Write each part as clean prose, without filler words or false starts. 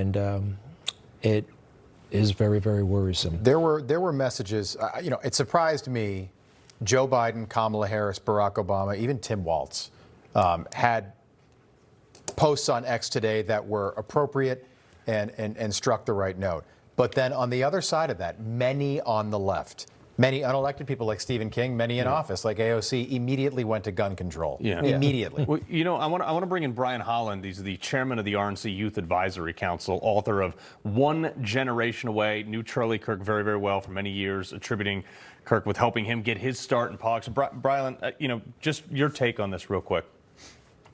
And it is very, very worrisome. There were messages, it surprised me. Joe Biden, Kamala Harris, Barack Obama, even Tim Walz had posts on X today that were appropriate and struck the right note. But then on the other side of that, many on the left, many unelected people like Stephen King, many in office like AOC, immediately went to gun control. Immediately. Well, I want to bring in Brilyn Hollyhand. He's the chairman of the RNC Youth Advisory Council, author of One Generation Away, knew Charlie Kirk very, very well for many years, attributing Kirk with helping him get his start in politics. Brilyn, just your take on this real quick.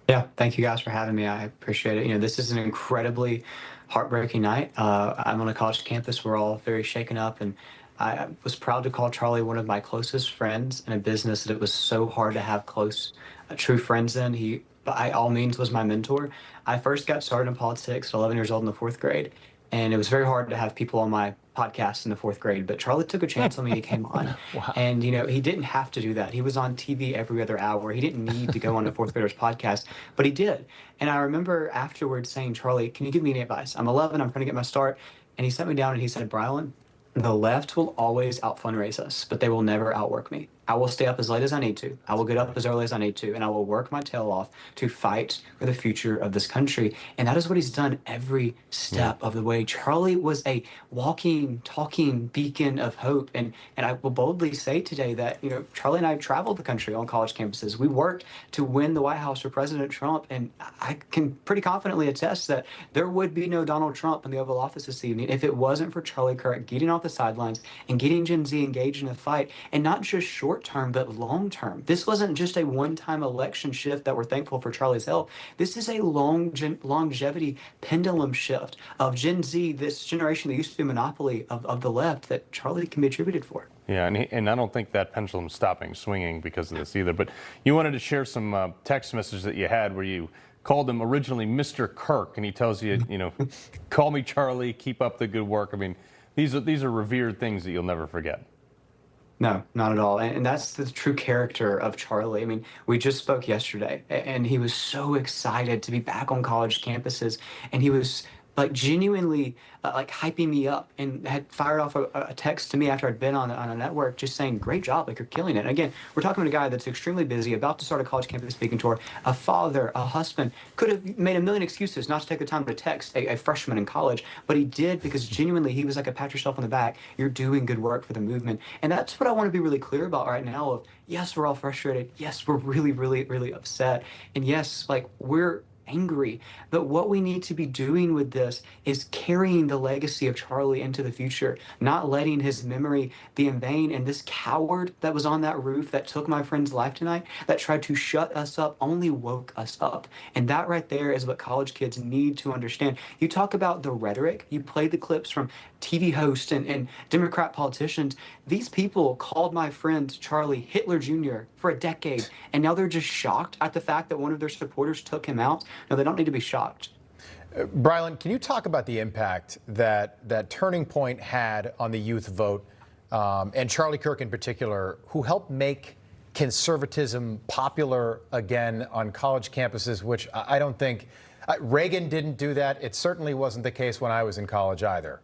Yeah, thank you guys for having me. I appreciate it. This is an incredibly heartbreaking night. I'm on a college campus. We're all very shaken up, and I was proud to call Charlie one of my closest friends in a business that it was so hard to have close, true friends in. He, by all means, was my mentor. I first got started in politics at 11 years old in the 4th grade, and it was very hard to have people on my podcast in the 4th grade, but Charlie took a chance on me. He came on. Wow. And he didn't have to do that. He was on TV every other hour. He didn't need to go on a 4th grader's podcast, but he did. And I remember afterwards saying, Charlie, can you give me any advice? I'm 11, I'm trying to get my start. And he sat me down and he said, Brilyn, the left will always out-fundraise us, but they will never outwork me. I will stay up as late as I need to. I will get up as early as I need to, and I will work my tail off to fight for the future of this country. And that is what he's done every step of the way. Charlie was a walking, talking beacon of hope. And I will boldly say today that, Charlie and I traveled the country on college campuses. We worked to win the White House for President Trump, and I can pretty confidently attest that there would be no Donald Trump in the Oval Office this evening if it wasn't for Charlie Kirk getting off the sidelines and getting Gen Z engaged in the fight, and not just short term, but long term. This wasn't just a one-time election shift that we're thankful for Charlie's help. This is a longevity pendulum shift of Gen Z, this generation that used to be a monopoly of the left, that Charlie can be attributed for. Yeah, and I don't think that pendulum's stopping swinging because of this either. But you wanted to share some text messages that you had where you called him originally Mr. Kirk, and he tells you, call me Charlie, keep up the good work. I mean, these are revered things that you'll never forget. No, not at all. And that's the true character of Charlie. I mean, we just spoke yesterday, and he was so excited to be back on college campuses, and he was genuinely hyping me up, and had fired off a text to me after I'd been on a network just saying, great job, you're killing it. And again, we're talking to a guy that's extremely busy, about to start a college campus speaking tour, a father, a husband, could have made a million excuses not to take the time to text a freshman in college, but he did because genuinely he was like a pat yourself on the back, you're doing good work for the movement. And that's what I want to be really clear about right now of, yes, we're all frustrated. Yes, we're really, really, really upset. And yes, we're angry, but what we need to be doing with this is carrying the legacy of Charlie into the future, not letting his memory be in vain. And this coward that was on that roof that took my friend's life tonight, that tried to shut us up, only woke us up. And that right there is what college kids need to understand. You talk about the rhetoric, you play the clips from TV hosts and Democrat politicians. These people called my friend Charlie Hitler Jr. for a decade, and now they're just shocked at the fact that one of their supporters took him out. No, they don't need to be shocked. Brilyn, can you talk about the impact that Turning Point had on the youth vote, and Charlie Kirk in particular, who helped make conservatism popular again on college campuses, which I don't think Reagan didn't do that. It certainly wasn't the case when I was in college either.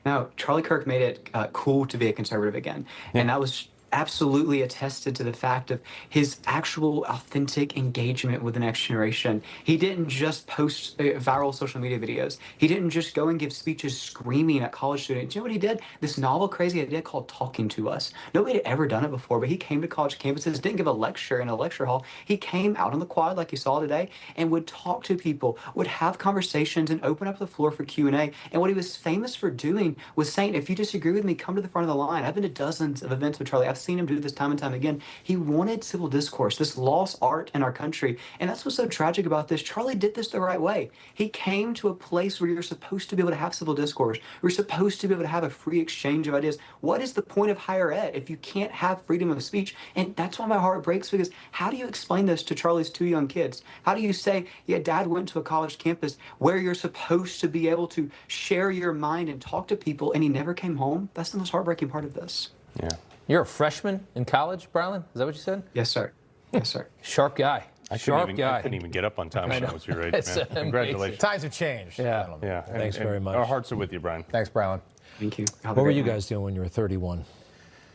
No, Charlie Kirk made it cool to be a conservative again. And that was absolutely attested to the fact of his actual authentic engagement with the next generation. He didn't just post viral social media videos. He didn't just go and give speeches screaming at college students. You know what he did? This novel, crazy idea called Talking to Us. Nobody had ever done it before, but he came to college campuses, didn't give a lecture in a lecture hall. He came out on the quad like you saw today and would talk to people, would have conversations and open up the floor for Q&A. And what he was famous for doing was saying, if you disagree with me, come to the front of the line. I've been to dozens of events with Charlie. I've seen him do this time and time again. He wanted civil discourse, this lost art in our country. And that's what's so tragic about this. Charlie did this the right way. He came to a place where you're supposed to be able to have civil discourse. You're supposed to be able to have a free exchange of ideas. What is the point of higher ed if you can't have freedom of speech? And that's why my heart breaks, because how do you explain this to Charlie's 2 young kids? How do you say, yeah, dad went to a college campus where you're supposed to be able to share your mind and talk to people, and he never came home? That's the most heartbreaking part of this. Yeah. You're a freshman in college, Brilyn? Is that what you said? Yes, sir. Yes, sir. Sharp guy. Sharp guy. I couldn't even get up on time when I was your age, It's man. amazing. Congratulations. Times have changed. Yeah. Gentlemen. Yeah. Thanks very much. Our hearts are with you, Brian. Thanks, Brilyn. Thank you. Have a What were great you night. guys doing when you were 31?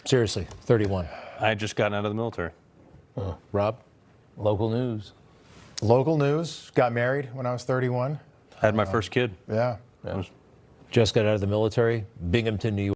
Seriously, 31. I had just gotten out of the military. Rob? Local news. Local news. Got married when I was 31. I had my first kid. Yeah. Just got out of the military, Binghamton, New York.